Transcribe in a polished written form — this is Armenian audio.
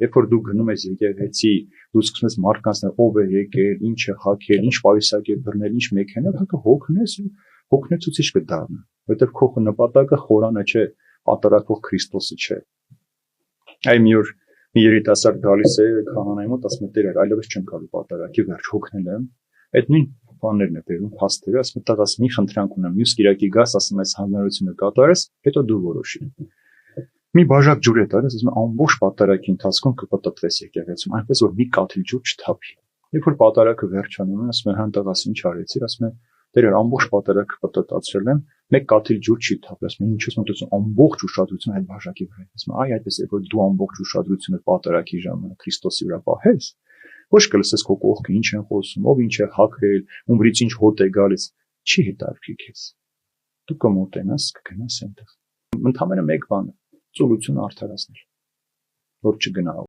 Երբ որ դու գնում ես եկեղեցի, դու սկսում ես մարդկանց ով է եկել, ինչ է խաքել, ինչ պայուսակ է բռնել, ինչ մեքենա, հա հոգնես ու հոգնեցուցիչ կդառնա, որովհետև քո նպատակը խորանը չէ, ատարակող Քրիստոսը չէ։ Այ մի օր մի երիտասարդ գալիս է քահանայի մոտ, ասում է Տեր, այլևս չեմ կարող պատարակի վերջ հոգնել եմ։ Այդ նույն բաներն է բերում, փաստերը, ասում է տղաս մի խնդրանք ունեմ, մյուս կիրակի գաս, ասում ես հանրությունը կատարես, հետո դու որոշի։ Մի բաժակ ջուր է տալիս, ասում է ամբողջ պատարակի ընթացքում կպտտվես եկեղեցում, այնպես որ մի կաթիլ ջուր չթափի։ Երբ որ պատարակը վերջանում է, ասում է հան տղաս ինչ արեցիր, ասում է Տեր, ամբողջ պատարակը պտտացրել եմ, մեկ կաթիլ ջուր չի թափել, ասում է ինչու՞ ես ամբողջ ուշադրությունը այդ բաժակի վրա։ Ասում է այ այդպես է, որ դու ամբողջ ուշադրությունը պատարակի ժամանակ Քրիստոսի վրա պահես, ոչ կլսես քո կողքը ինչ են խոսում, ով ինչ է հագրել, ումրից ինչ հոտ է գալիս, չի հետաքրքիր քեզ։ Դու կմոտենաս, կգնաս այնտեղ։ Ընդամենը մեկ բան է, ծուլությունը արդարացնել, որ չգնա